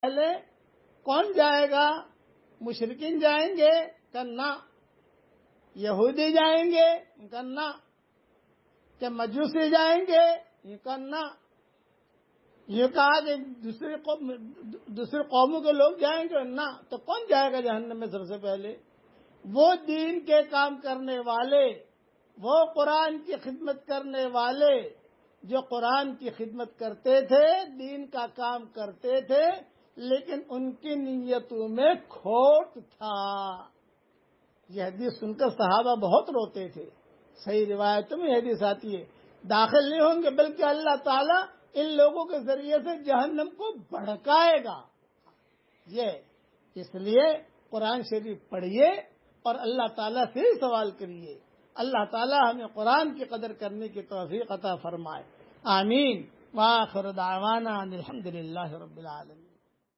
پہلے کون جائے گا؟ مشرکین جائیں گے؟ کرنا یہودی جائیں گے؟ کرنا کہ مجوسی جائیں گے؟ یہ کرنا یہ کہا کہ دوسری قوموں کے لوگ جائیں گے؟ نہ. تو کون جائے گا جہنم میں سب سے پہلے؟ وہ دین کے کام کرنے والے، وہ قرآن کی خدمت کرنے والے جو قرآن کی خدمت کرتے تھے، دین کا کام کرتے تھے، لیکن ان کی نیتوں میں کھوٹ تھا. یہ حدیث سن کر صحابہ بہت روتے تھے. صحیح روایتوں میں یہ حدیث آتی ہے. داخل نہیں ہوں گے بلکہ اللہ تعالیٰ ان لوگوں کے ذریعے سے جہنم کو بھڑکائے گا. اس لیے قرآن شریف پڑھیے اور اللہ تعالیٰ سے ہی سوال کریے. اللہ تعالیٰ ہمیں قرآن کی قدر کرنے کی توفیق عطا فرمائے. آمین. وآخر دعوانا الحمد للہ رب العالمین.